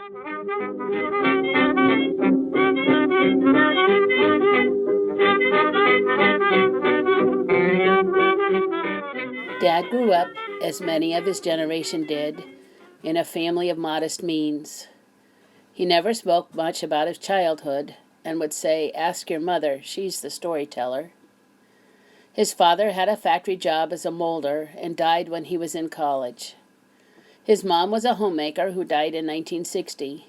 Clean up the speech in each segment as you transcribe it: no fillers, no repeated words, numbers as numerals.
Dad grew up, as many of his generation did, in a family of modest means. He never spoke much about his childhood and would say, "Ask your mother, she's the storyteller." His father had a factory job as a molder and died when he was in college. His mom was a homemaker who died in 1960.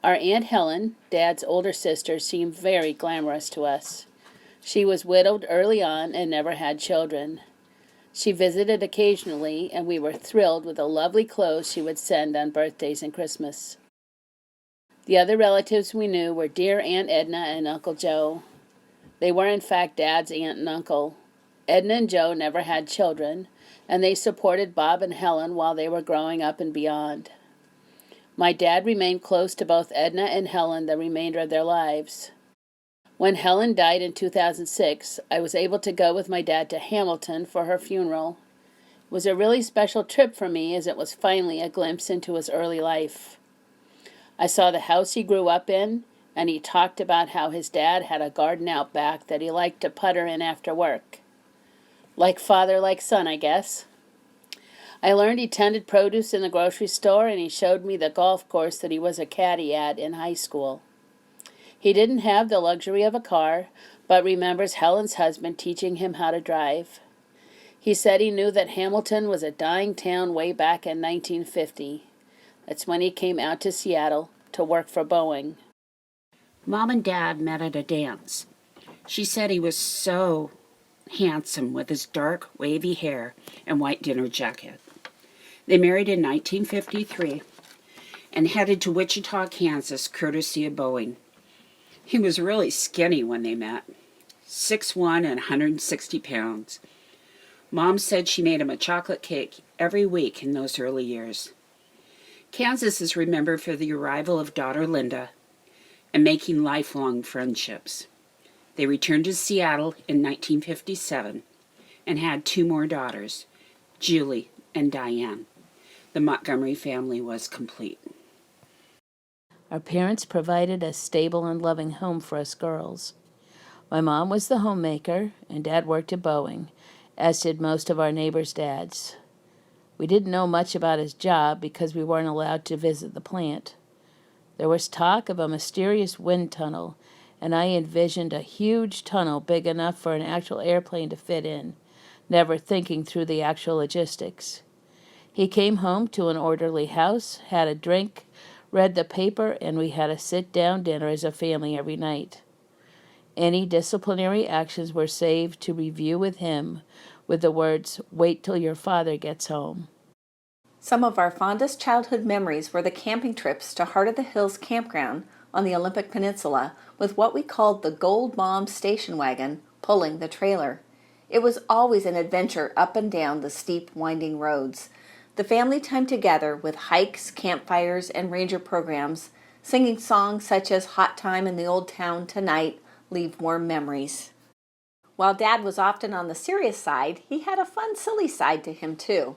Our Aunt Helen, Dad's older sister, seemed very glamorous to us. She was widowed early on and never had children. She visited occasionally, and we were thrilled with the lovely clothes she would send on birthdays and Christmas. The other relatives we knew were dear Aunt Edna and Uncle Joe. They were in fact Dad's aunt and uncle. Edna and Joe never had children, and they supported Bob and Helen while they were growing up and beyond. My dad remained close to both Edna and Helen the remainder of their lives. When Helen died in 2006, I was able to go with my dad to Hamilton for her funeral. It was a really special trip for me as it was finally a glimpse into his early life. I saw the house he grew up in, and he talked about how his dad had a garden out back that he liked to putter in after work. Like father, like son, I guess. I learned he tended produce in the grocery store, and he showed me the golf course that he was a caddy at in high school. He didn't have the luxury of a car, but remembers Helen's husband teaching him how to drive. He said he knew that Hamilton was a dying town way back in 1950. That's when he came out to Seattle to work for Boeing. Mom and Dad met at a dance. She said he was so handsome with his dark, wavy hair and white dinner jacket. They married in 1953 and headed to Wichita, Kansas, courtesy of Boeing. He was really skinny when they met, 6'1" and 160 pounds. Mom said she made him a chocolate cake every week in those early years. Kansas is remembered for the arrival of daughter Linda and making lifelong friendships. They returned to Seattle in 1957 and had 2 more daughters, Julie and Diane. The Montgomery family was complete. Our parents provided a stable and loving home for us girls. My mom was the homemaker, and Dad worked at Boeing, as did most of our neighbors' dads. We didn't know much about his job because we weren't allowed to visit the plant. There was talk of a mysterious wind tunnel, and I envisioned a huge tunnel big enough for an actual airplane to fit in, never thinking through the actual logistics. He came home to an orderly house, had a drink, read the paper, and we had a sit-down dinner as a family every night. Any disciplinary actions were saved to review with him with the words, "Wait till your father gets home." Some of our fondest childhood memories were the camping trips to Heart of the Hills Campground on the Olympic Peninsula with what we called the Gold Mom station wagon pulling the trailer. It was always an adventure up and down the steep, winding roads. The family time together with hikes, campfires, and ranger programs, singing songs such as Hot Time in the Old Town Tonight, leave warm memories. While Dad was often on the serious side, he had a fun, silly side to him too.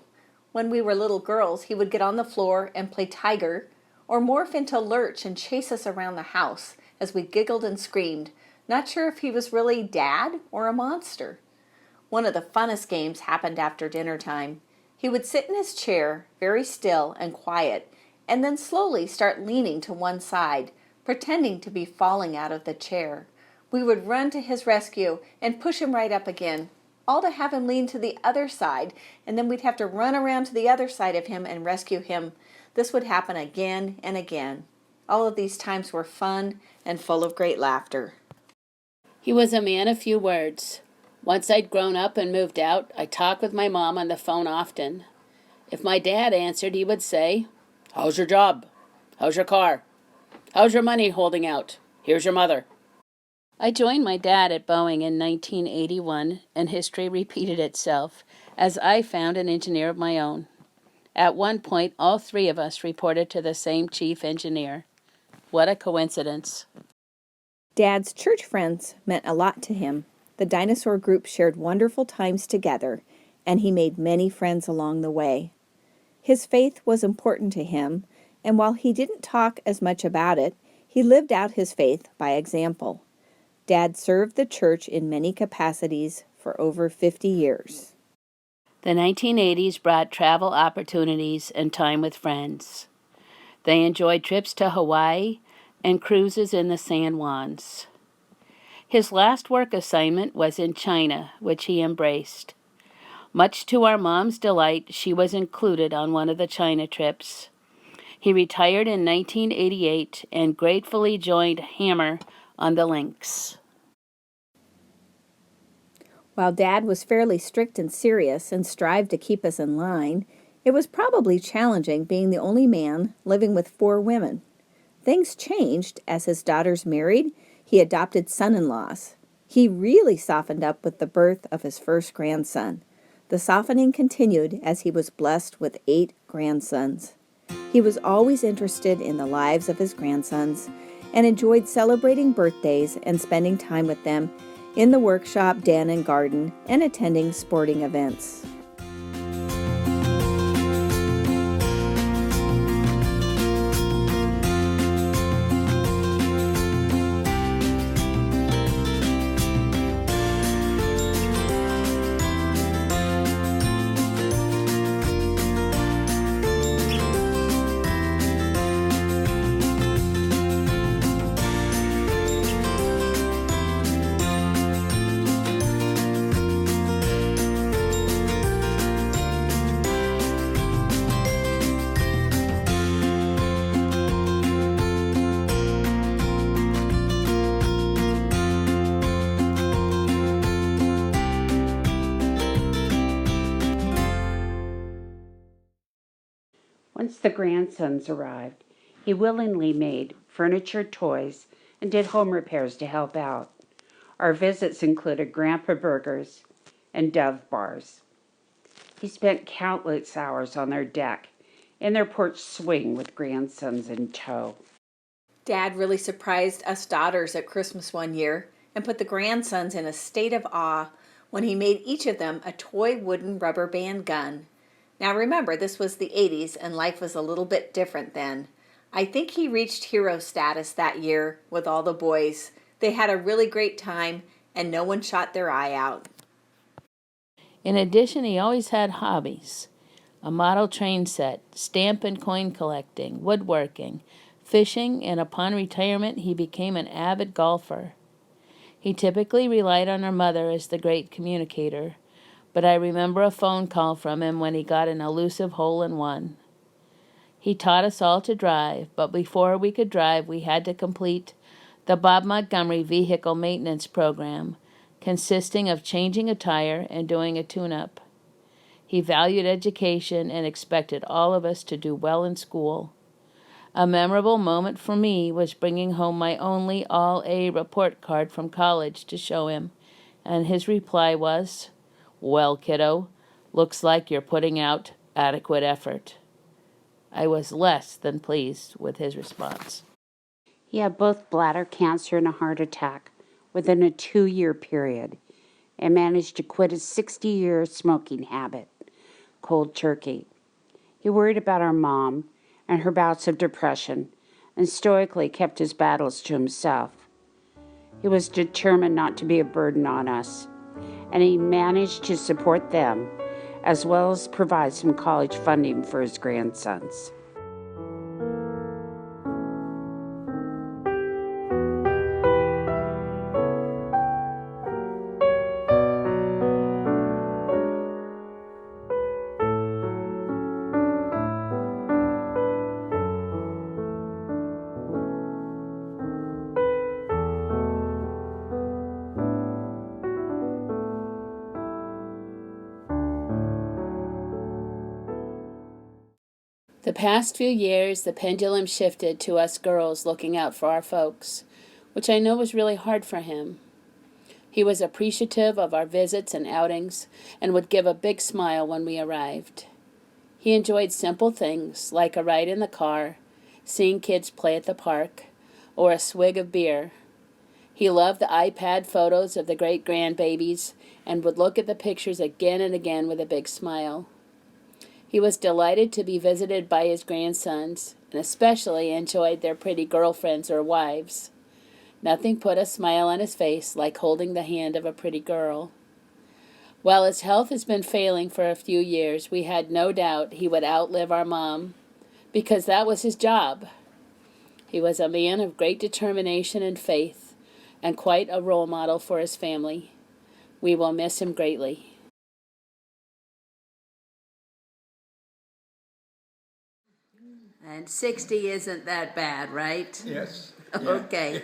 When we were little girls, he would get on the floor and play tiger, or morph into Lurch and chase us around the house as we giggled and screamed, not sure if he was really Dad or a monster. One of the funnest games happened after dinner time. He would sit in his chair, very still and quiet, and then slowly start leaning to one side, pretending to be falling out of the chair. We would run to his rescue and push him right up again, all to have him lean to the other side, and then we'd have to run around to the other side of him and rescue him. This would happen again and again. All of these times were fun and full of great laughter. He was a man of few words. Once I'd grown up and moved out, I talked with my mom on the phone often. If my dad answered, he would say, "How's your job? How's your car? How's your money holding out? Here's your mother." I joined my dad at Boeing in 1981, and history repeated itself, as I found an engineer of my own. At one point, all 3 of us reported to the same chief engineer. What a coincidence. Dad's church friends meant a lot to him. The dinosaur group shared wonderful times together, and he made many friends along the way. His faith was important to him, and while he didn't talk as much about it, he lived out his faith by example. Dad served the church in many capacities for over 50 years. The 1980s brought travel opportunities and time with friends. They enjoyed trips to Hawaii and cruises in the San Juans. His last work assignment was in China, which he embraced. Much to our mom's delight, she was included on one of the China trips. He retired in 1988 and gratefully joined Hammer on the Lynx. While Dad was fairly strict and serious and strived to keep us in line, it was probably challenging being the only man living with 4 women. Things changed as his daughters married. He adopted son-in-laws. He really softened up with the birth of his first grandson. The softening continued as he was blessed with 8 grandsons. He was always interested in the lives of his grandsons and enjoyed celebrating birthdays and spending time with them in the workshop, den, and garden, and attending sporting events. Once the grandsons arrived, he willingly made furniture, toys, and did home repairs to help out. Our visits included Grandpa Burgers and Dove Bars. He spent countless hours on their deck, in their porch swing with grandsons in tow. Dad really surprised us daughters at Christmas one year and put the grandsons in a state of awe when he made each of them a toy wooden rubber band gun. Now remember, this was the 80s and life was a little bit different then. I think he reached hero status that year with all the boys. They had a really great time and no one shot their eye out. In addition, he always had hobbies: a model train set, stamp and coin collecting, woodworking, fishing, and upon retirement he became an avid golfer. He typically relied on our mother as the great communicator, but I remember a phone call from him when he got an elusive hole-in-one. He taught us all to drive, but before we could drive, we had to complete the Bob Montgomery Vehicle Maintenance Program, consisting of changing a tire and doing a tune-up. He valued education and expected all of us to do well in school. A memorable moment for me was bringing home my only all-A report card from college to show him, and his reply was, "Well, kiddo, looks like you're putting out adequate effort." I was less than pleased with his response. He had both bladder cancer and a heart attack within a 2-year period and managed to quit his 60-year smoking habit, cold turkey. He worried about our mom and her bouts of depression and stoically kept his battles to himself. He was determined not to be a burden on us, and he managed to support them as well as provide some college funding for his grandsons. The past few years, the pendulum shifted to us girls looking out for our folks, which I know was really hard for him. He was appreciative of our visits and outings and would give a big smile when we arrived. He enjoyed simple things like a ride in the car, seeing kids play at the park, or a swig of beer. He loved the iPad photos of the great-grandbabies and would look at the pictures again and again with a big smile. He was delighted to be visited by his grandsons and especially enjoyed their pretty girlfriends or wives. Nothing put a smile on his face like holding the hand of a pretty girl. While his health has been failing for a few years, we had no doubt he would outlive our mom, because that was his job. He was a man of great determination and faith, and quite a role model for his family. We will miss him greatly. And 60 isn't that bad, right? Yes. Okay.